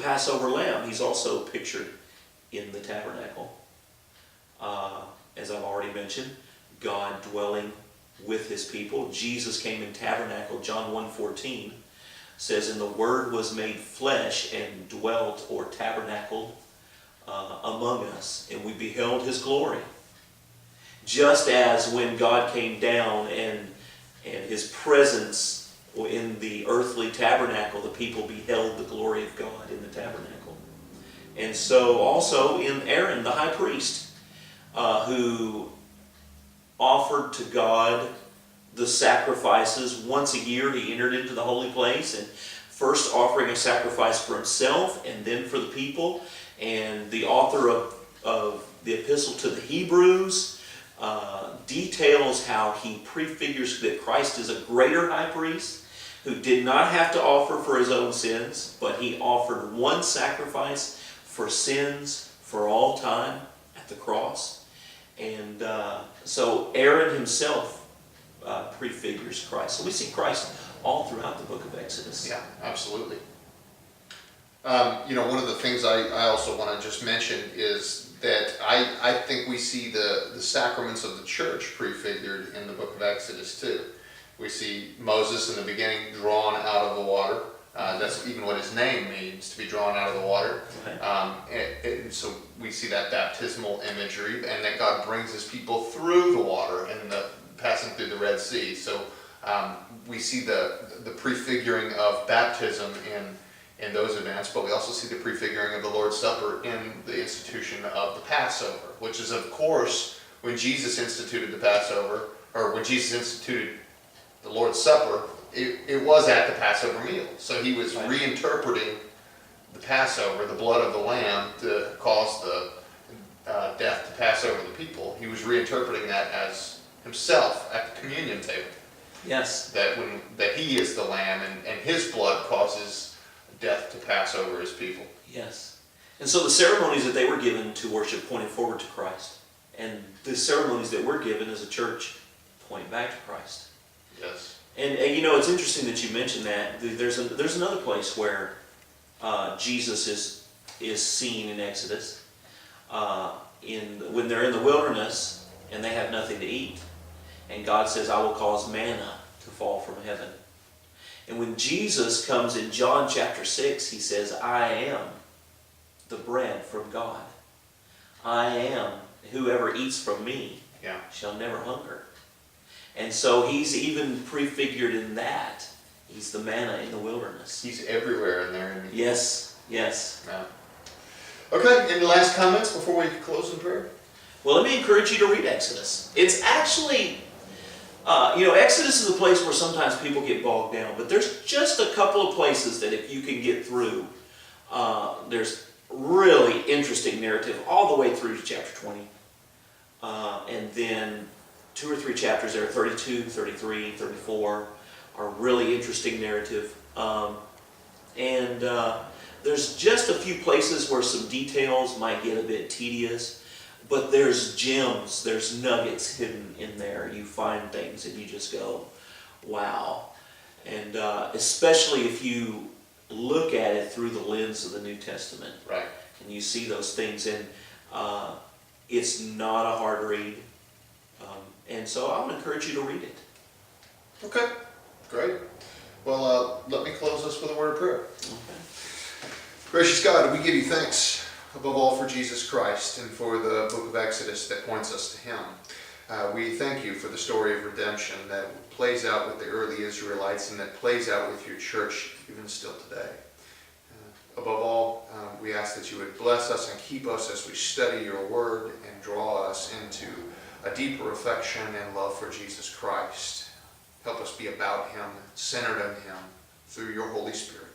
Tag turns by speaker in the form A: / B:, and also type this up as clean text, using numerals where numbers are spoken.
A: Passover lamb, he's also pictured in the tabernacle. As I've already mentioned, God dwelling with his people. Jesus came in tabernacle. John 1:14 says, "And the Word was made flesh and dwelt," or tabernacled, among us, and we beheld his glory. Just as when God came down and his presence in the earthly tabernacle, the people beheld the glory of God in the tabernacle. And so also in Aaron, the high priest, who offered to God the sacrifices once a year. He entered into the holy place, and first offering a sacrifice for himself and then for the people. And the author of the epistle to the Hebrews details how he prefigures that Christ is a greater high priest who did not have to offer for his own sins, but he offered one sacrifice for sins for all time at the cross. And so Aaron himself prefigures Christ. So we see Christ all throughout the book of Exodus.
B: Yeah, absolutely. One of the things I also want to just mention is that I think we see the sacraments of the church prefigured in the book of Exodus too. We see Moses in the beginning drawn out of the water. That's even what his name means, to be drawn out of the water. Okay. And so we see that baptismal imagery, and that God brings his people through the water and passing through the Red Sea. So we see the prefiguring of baptism in those events, but we also see the prefiguring of the Lord's Supper in the institution of the Passover, which is, of course, when Jesus instituted the Passover, or when Jesus instituted the Lord's Supper, it was at the Passover meal. So he was reinterpreting the Passover, the blood of the Lamb, to cause the death to pass over the people. He was reinterpreting that as himself at the communion table.
A: Yes.
B: That he is the Lamb, and his blood causes death to pass over his people.
A: Yes. And so the ceremonies that they were given to worship pointed forward to Christ. And the ceremonies that we're given as a church point back to Christ.
B: Yes.
A: And it's interesting that you mentioned that. There's another place where Jesus is seen in Exodus. When they're in the wilderness and they have nothing to eat. And God says, "I will cause manna to fall from heaven." And when Jesus comes in John chapter 6, he says, "I am the bread from God. I am, whoever eats from me shall never hunger." And so he's even prefigured in that. He's the manna in the wilderness.
B: He's everywhere in there.
A: Yes, yes.
B: Yeah. Okay, any last comments before we close in prayer?
A: Well, let me encourage you to read Exodus. It's actually, Exodus is a place where sometimes people get bogged down, but there's just a couple of places that if you can get through, there's really interesting narrative all the way through to chapter 20. And then 2 or 3 chapters there, 32, 33, 34, are really interesting narrative. There's just a few places where some details might get a bit tedious, but there's gems, there's nuggets hidden in there. You find things and you just go, wow. And especially if you look at it through the lens of the New Testament.
B: Right.
A: And you see those things, and it's not a hard read. And so I would encourage you to read it.
B: Okay, great. Well, let me close this with a word of prayer.
A: Okay.
B: Gracious God, we give you thanks above all for Jesus Christ and for the book of Exodus that points us to him. We thank you for the story of redemption that plays out with the early Israelites and that plays out with your church even still today. Above all, we ask that you would bless us and keep us as we study your word and draw us into a deeper affection and love for Jesus Christ. Help us be about him, centered on him, through your Holy Spirit.